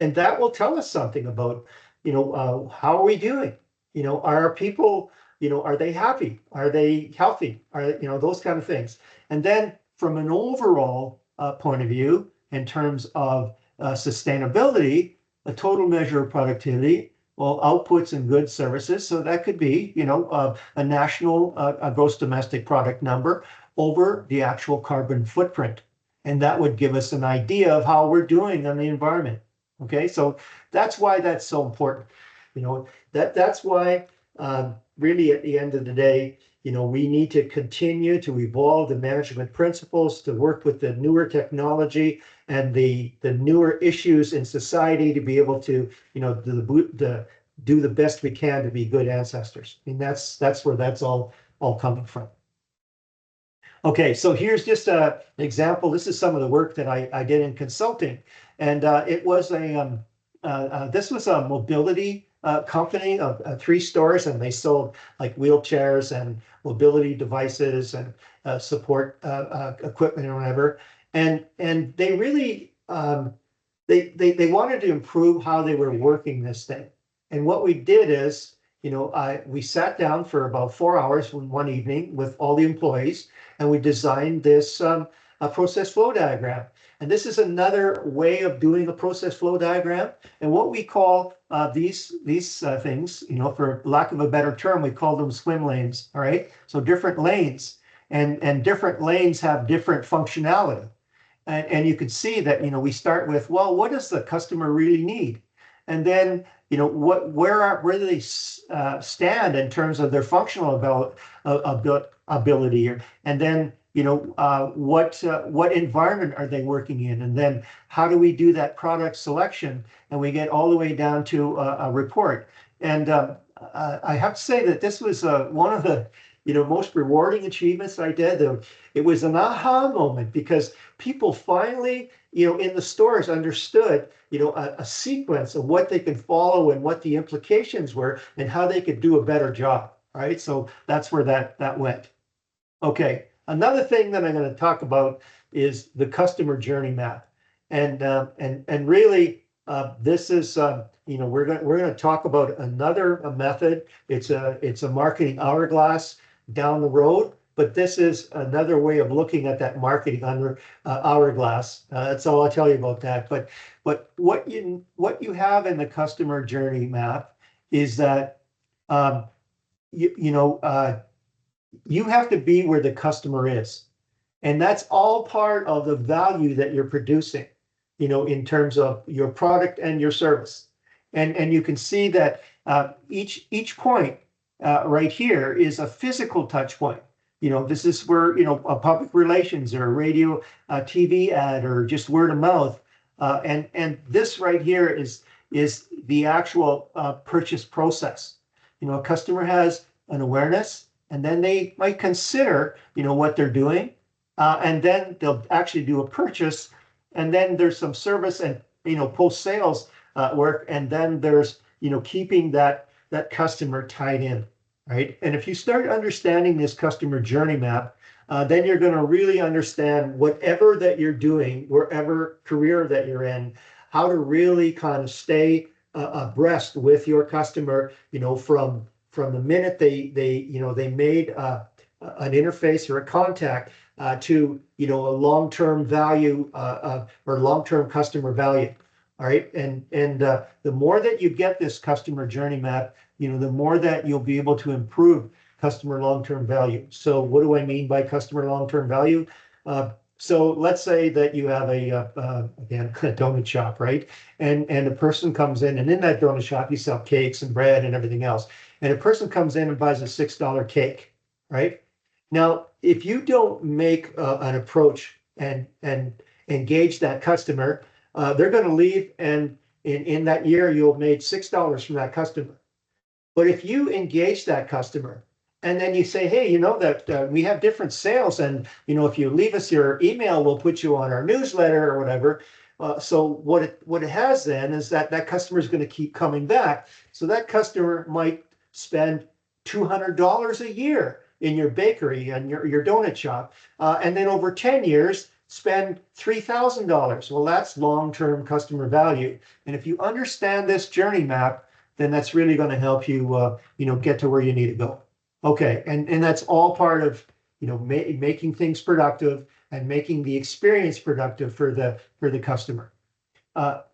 And that will tell us something about, how are we doing? Are our people, are they happy? Are they healthy? Are, those kind of things. And then from an overall point of view, in terms of sustainability, a total measure of productivity, well, outputs and goods services. So that could be, a national gross domestic product number over the actual carbon footprint. And that would give us an idea of how we're doing on the environment. Okay, so that's why that's so important. That's why really at the end of the day, we need to continue to evolve the management principles to work with the newer technology and the newer issues in society to be able to, do the best we can to be good ancestors. I mean, that's where that's all coming from. Okay, so here's just an example. This is some of the work that I did in consulting, and it was this was a mobility company of 3 stores, and they sold like wheelchairs and mobility devices and support equipment or whatever. And they really they wanted to improve how they were working this thing. And what we did is, we sat down for about 4 hours one evening with all the employees, and we designed this a process flow diagram. And this is another way of doing a process flow diagram. And what we call these things, for lack of a better term, we call them swim lanes. All right. So different lanes, and different lanes have different functionality. And you can see that, we start with, well, what does the customer really need? And then, where do they stand in terms of their functional ability? And then, what environment are they working in? And then how do we do that product selection? And we get all the way down to a report. And I have to say that this was one of the most rewarding achievements I did. It was an aha moment because people finally, in the stores understood, a sequence of what they could follow and what the implications were and how they could do a better job. Right. So that's where that went. Okay. Another thing that I'm going to talk about is the customer journey map. And really, this is, we're going to talk about another method. It's a marketing hourglass down the road, but this is another way of looking at that marketing hourglass. That's all I'll tell you about that. But what you have in the customer journey map is that you have to be where the customer is, and that's all part of the value that you're producing. In terms of your product and your service, and you can see that each point right here is a physical touch point. This is where, a public relations or a radio, TV ad, or just word of mouth. And this right here is the actual purchase process. A customer has an awareness, and then they might consider, what they're doing. And then they'll actually do a purchase. And then there's some service and, post-sales work. And then there's, keeping that customer tied in. Right. And if you start understanding this customer journey map, then you're going to really understand whatever that you're doing, wherever career that you're in, how to really kind of stay abreast with your customer, from the minute they made an interface or a contact to a long-term value or long-term customer value. All right, and the more that you get this customer journey map, the more that you'll be able to improve customer long-term value. So what do I mean by customer long-term value? So let's say that you have again, a donut shop, right? And a person comes in, and in that donut shop, you sell cakes and bread and everything else. And a person comes in and buys a $6 cake, right? Now, if you don't make an approach and engage that customer, they're going to leave, and in that year, you'll have made $6 from that customer. But if you engage that customer, and then you say, hey, that we have different sales, and if you leave us your email, we'll put you on our newsletter or whatever. So what it has then is that customer is going to keep coming back. So that customer might spend $200 a year in your bakery and your donut shop, and then over 10 years spend $3,000. Well, that's long-term customer value. And if you understand this journey map, then that's really going to help you get to where you need to go. Okay, and that's all part of making things productive and making the experience productive for the customer.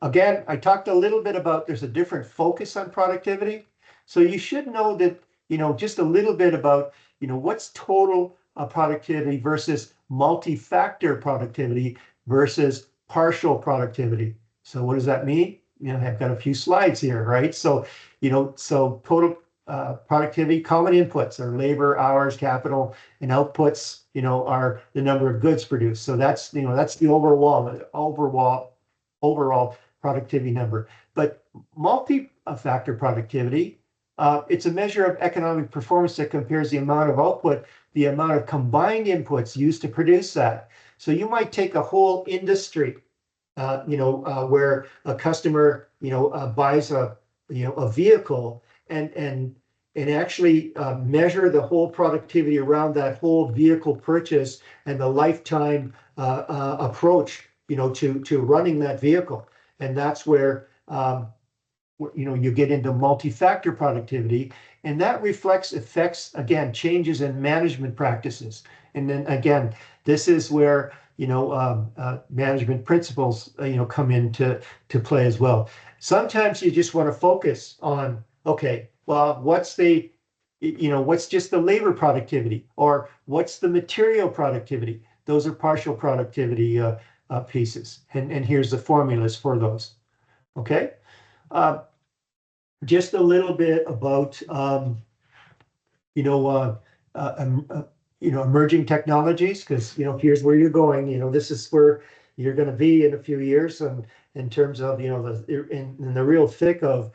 Again, I talked a little bit about there's a different focus on productivity. So you should know that just a little bit about what's total productivity versus multi-factor productivity versus partial productivity. So what does that mean? I've got a few slides here, right? So so total productivity, common inputs are labor, hours, capital, and outputs, are the number of goods produced. So that's the overall productivity number. But multi-factor productivity, it's a measure of economic performance that compares the amount of output, the amount of combined inputs used to produce that. So you might take a whole industry, where a customer, buys a vehicle and actually measure the whole productivity around that whole vehicle purchase and the lifetime approach, to running that vehicle. And that's where you get into multi-factor productivity, and that affects again changes in management practices. And then again, this is where management principles come into play as well. Sometimes you just want to focus on, okay, well, what's just the labor productivity, or what's the material productivity? Those are partial productivity pieces, and here's the formulas for those. Okay. Just a little bit about emerging technologies, because here's where you're going. This is where you're going to be in a few years, and in terms of in the real thick of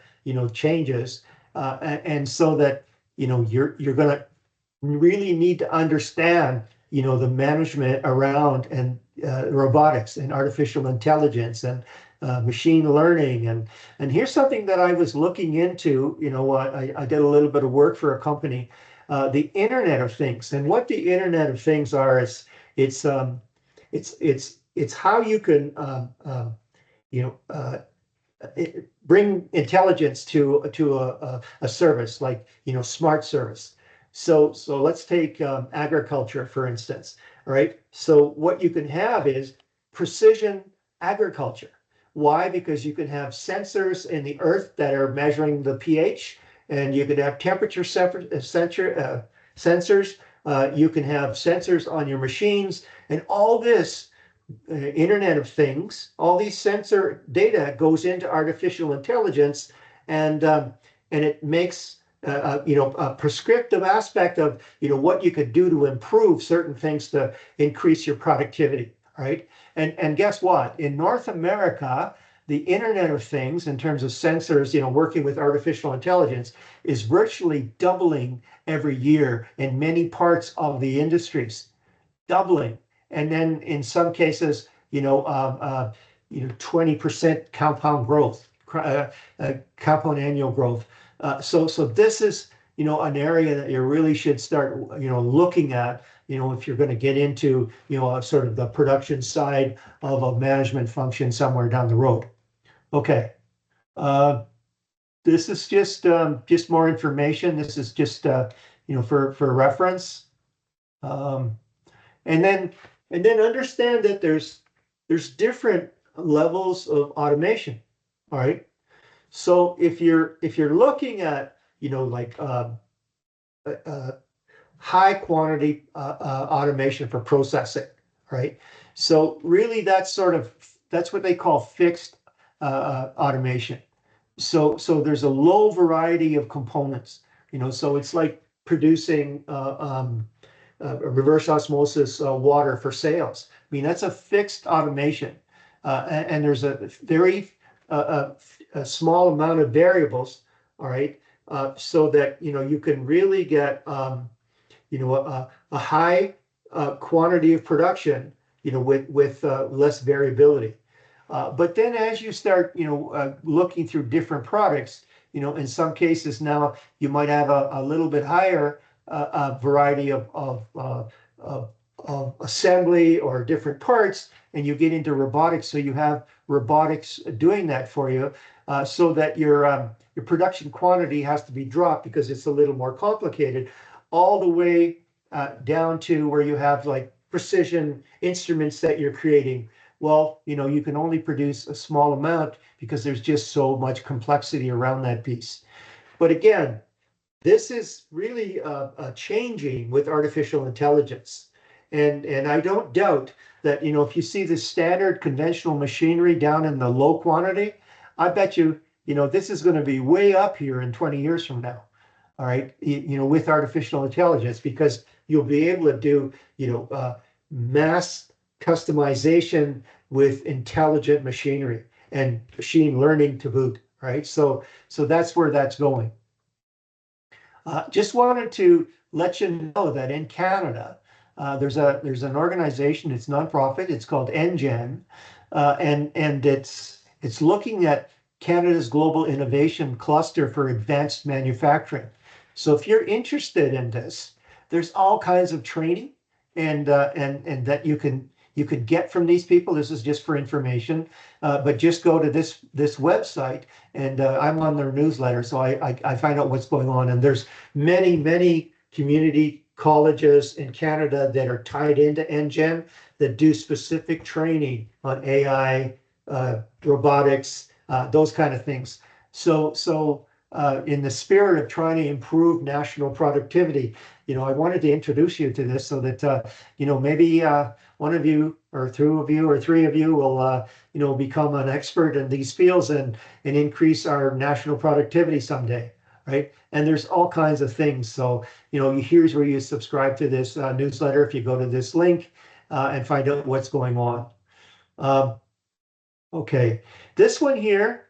changes, and so that you're going to really need to understand the management around and robotics and artificial intelligence and machine learning. And here's something that I was looking into. I did a little bit of work for a company, the Internet of Things. And what the Internet of Things are is it's how you can bring intelligence to a service, like smart service. So let's take agriculture, for instance. All right. So what you can have is precision agriculture. Why? Because you can have sensors in the earth that are measuring the pH, and you can have temperature sensors. You can have sensors on your machines, and all this Internet of Things, all these sensor data goes into artificial intelligence, and it makes a prescriptive aspect of what you could do to improve certain things to increase your productivity. Right? And guess what? In North America, the Internet of Things, in terms of sensors, working with artificial intelligence, is virtually doubling every year in many parts of the industries, doubling. And then in some cases, 20% compound growth, compound annual growth. So this is, an area that you really should start, looking at, if you're going to get into, sort of the production side of a management function somewhere down the road. Okay. this is just more information. This is just for reference. Um, and then understand that there's different levels of automation. All right. So if you're looking at like high quantity automation for processing, right? So really that's what they call fixed automation. So there's a low variety of components, so it's like producing reverse osmosis water for sales. I mean, that's a fixed automation. And there's a very a small amount of variables, all right, so that you can really get a high quantity of production, with less variability. But then as you start, looking through different products, in some cases now you might have a little bit higher variety of assembly or different parts, and you get into robotics. So you have robotics doing that for you, so that your production quantity has to be dropped because it's a little more complicated, all the way down to where you have like precision instruments that you're creating. Well, you can only produce a small amount because there's just so much complexity around that piece. But again, this is really changing with artificial intelligence. And I don't doubt that, if you see the standard conventional machinery down in the low quantity, I bet you, this is going to be way up here in 20 years from now. All right, with artificial intelligence, because you'll be able to do, mass customization with intelligent machinery and machine learning to boot, right? So that's where that's going. Just wanted to let you know that in Canada, there's an organization, it's nonprofit, it's called NGen, and it's looking at Canada's global innovation cluster for advanced manufacturing. So if you're interested in this, there's all kinds of training and that you could get from these people. This is just for information, but just go to this website, and I'm on their newsletter, so I find out what's going on. And there's many community colleges in Canada that are tied into NGen that do specific training on AI, robotics, those kind of things. So in the spirit of trying to improve national productivity, I wanted to introduce you to this so that maybe one of you or two of you or three of you will become an expert in these fields and increase our national productivity someday, right? And there's all kinds of things. So here's where you subscribe to this newsletter if you go to this link and find out what's going on. Okay, this one here.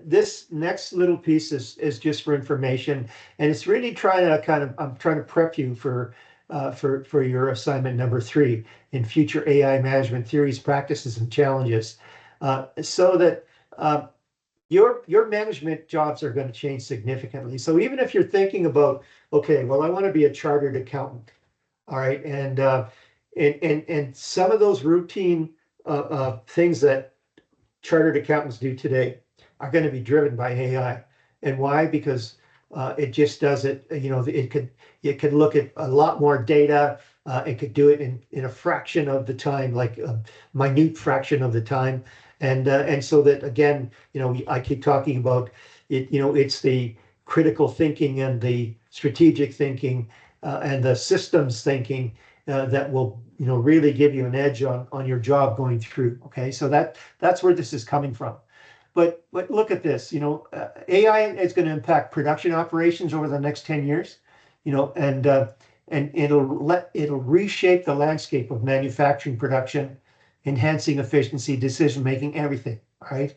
This next little piece is just for information, and it's really I'm trying to prep you for your assignment number 3 in future AI management theories, practices, and challenges, so that your management jobs are going to change significantly. So even if you're thinking about, okay, well, I want to be a chartered accountant, all right, and some of those routine things that chartered accountants do today are going to be driven by AI. And why? Because it just does it, it could look at a lot more data. It could do it in a fraction of the time, like a minute fraction of the time. And so that, again, I keep talking about it, it's the critical thinking and the strategic thinking and the systems thinking that will, really give you an edge on your job going through. Okay, so that's where this is coming from. But look at this, AI is going to impact production operations over the next 10 years, and it'll reshape the landscape of manufacturing production, enhancing efficiency, decision making, everything. All right,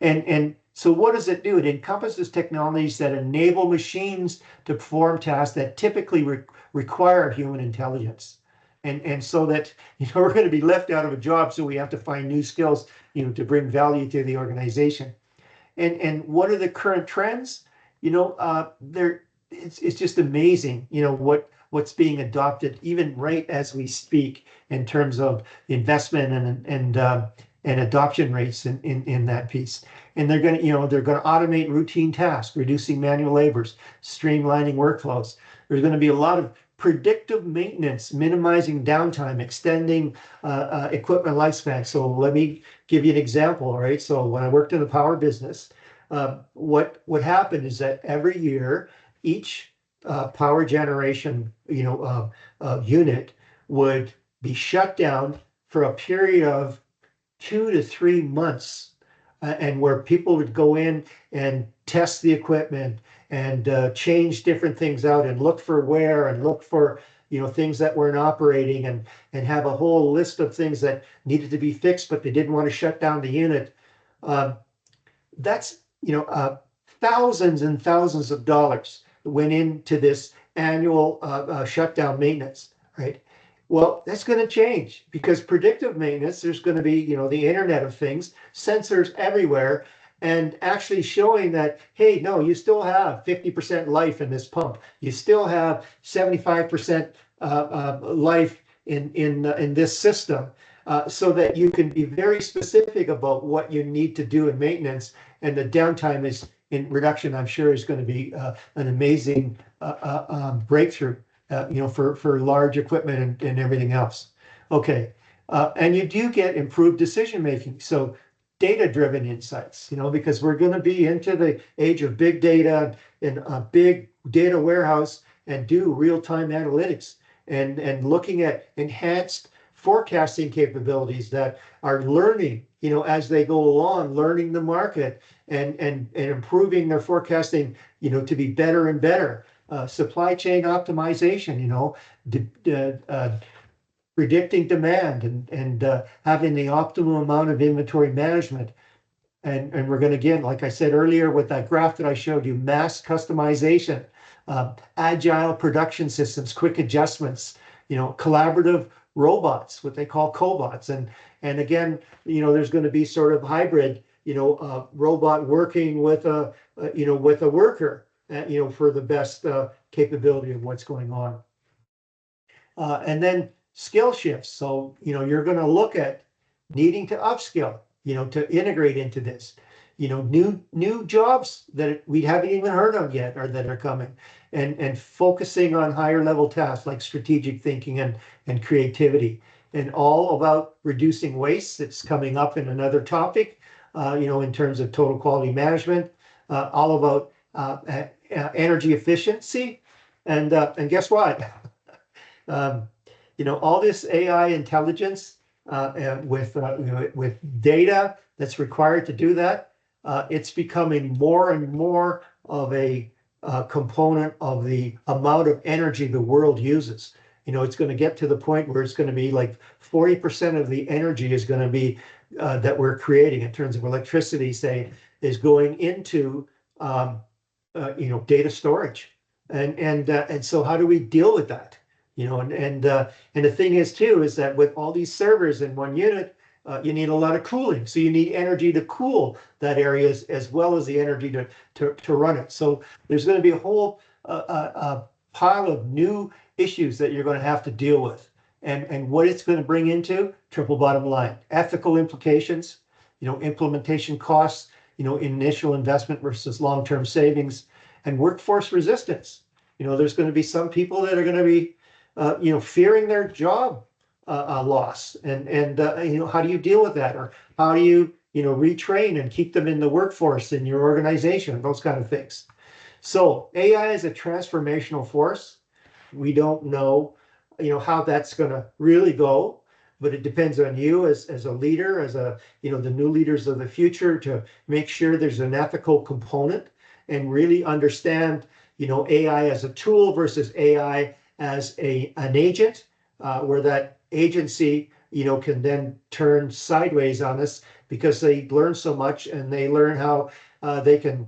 and so what does it do? It encompasses technologies that enable machines to perform tasks that typically require human intelligence. And so that, we're going to be left out of a job, so we have to find new skills, to bring value to the organization. And what are the current trends? It's just amazing, what's being adopted even right as we speak in terms of investment and adoption rates in that piece. And they're going to, they're going to automate routine tasks, reducing manual labors, streamlining workflows. There's going to be a lot of predictive maintenance, minimizing downtime, extending equipment lifespan. So let me give you an example, right? So when I worked in the power business, what happened is that every year, each power generation, unit would be shut down for a period of 2 to 3 months, and where people would go in and test the equipment and change different things out and look for wear and look for things that weren't operating, and have a whole list of things that needed to be fixed, but they didn't want to shut down the unit. That's thousands and thousands of dollars went into this annual shutdown maintenance, right? Well, that's going to change, because predictive maintenance, there's going to be, the Internet of Things, sensors everywhere, and actually showing that, hey, no, you still have 50% life in this pump. You still have 75% life in this system, so that you can be very specific about what you need to do in maintenance. And the downtime is in reduction, I'm sure, is going to be an amazing breakthrough, for large equipment and everything else. Okay, and you do get improved decision making. So data-driven insights, because we're going to be into the age of big data and a big data warehouse, and do real-time analytics and looking at enhanced forecasting capabilities that are learning, as they go along, learning the market and improving their forecasting, to be better and better. Supply chain optimization, predicting demand and having the optimal amount of inventory management. And we're going to, again, like I said earlier, with that graph that I showed you, mass customization, agile production systems, quick adjustments, collaborative robots, what they call cobots. And again, there's going to be sort of hybrid, robot working with a worker, for the best capability of what's going on. And then skill shifts. So, you're going to look at needing to upskill, to integrate into this, new jobs that we haven't even heard of yet, or that are coming, and focusing on higher level tasks like strategic thinking and creativity, and all about reducing waste. It's coming up in another topic, in terms of total quality management, all about energy efficiency. And guess what? All this AI intelligence, with data that's required to do that, it's becoming more and more of a component of the amount of energy the world uses. It's going to get to the point where it's going to be like 40% of the energy is going to be that we're creating in terms of electricity, say, is going into data storage. And so how do we deal with that? And the thing is too, is that with all these servers in one unit, you need a lot of cooling. So you need energy to cool that area as well as the energy to run it. So there's going to be a whole pile of new issues that you're going to have to deal with. And what it's going to bring into, triple bottom line: ethical implications, implementation costs, initial investment versus long-term savings, and workforce resistance. There's going to be some people that are going to be fearing their job loss, and how do you deal with that, or how do you retrain and keep them in the workforce in your organization, those kind of things. So AI is a transformational force. We don't know how that's going to really go, but it depends on you as a leader, as the new leaders of the future, to make sure there's an ethical component and really understand AI as a tool versus AI as an agent, where that agency can then turn sideways on us because they learn so much, and they learn how they can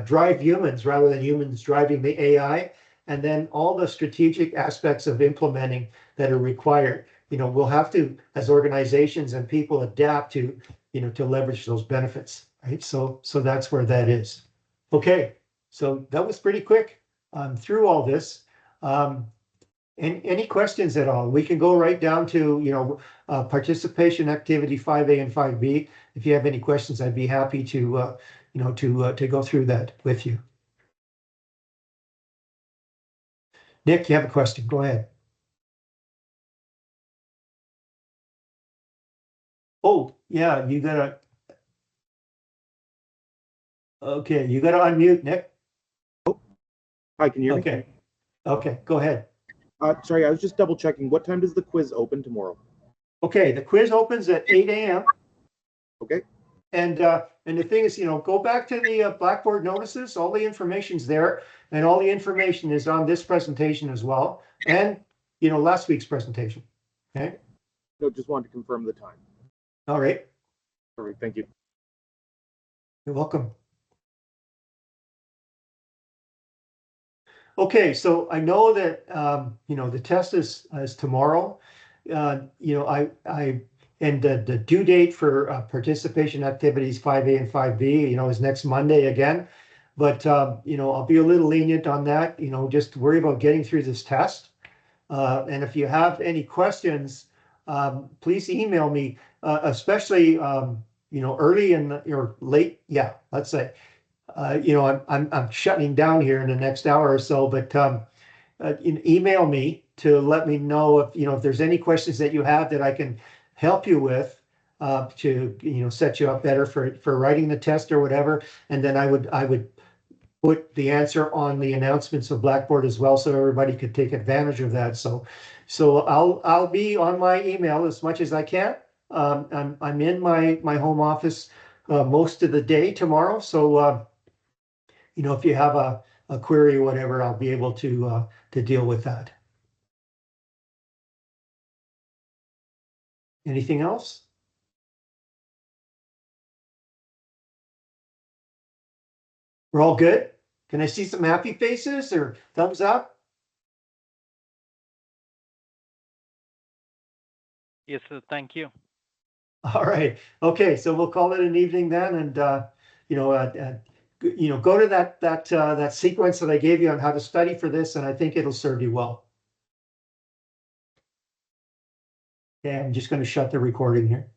drive humans rather than humans driving the AI, and then all the strategic aspects of implementing that are required. We'll have to, as organizations and people, adapt to to leverage those benefits, right? So that's where that is. Okay, so that was pretty quick through all this. Any questions at all? We can go right down to, participation activity 5A and 5B. If you have any questions, I'd be happy to, to go through that with you. Nick, you have a question? Go ahead. Oh, yeah, you gotta. Okay, you gotta unmute, Nick. Hi, can you hear me? Okay. Okay, go ahead. Sorry, I was just double checking. What time does the quiz open tomorrow? Okay, the quiz opens at 8 a.m. Okay. And the thing is, go back to the Blackboard notices. All the information's there, and all the information is on this presentation as well, and last week's presentation. Okay. No, just wanted to confirm the time. All right. Perfect. Thank you. You're welcome. Okay, so I know that the test is tomorrow. And the due date for participation activities 5A and 5B, is next Monday again. But I'll be a little lenient on that. Just worry about getting through this test. And if you have any questions, please email me, especially early in or late. Yeah, let's say. I'm shutting down here in the next hour or so, but email me to let me know if there's any questions that you have that I can help you with to set you up better for writing the test or whatever. And then I would put the answer on the announcements of Blackboard as well, so everybody could take advantage of that. So I'll be on my email as much as I can. I'm in my home office most of the day tomorrow, so if you have a query or whatever, I'll be able to deal with that. Anything else? We're all good? Can I see some happy faces or thumbs up? Yes, sir. Thank you. All right. Okay, so we'll call it an evening then, and go to that sequence that I gave you on how to study for this, and I think it'll serve you well. Okay, I'm just going to shut the recording here.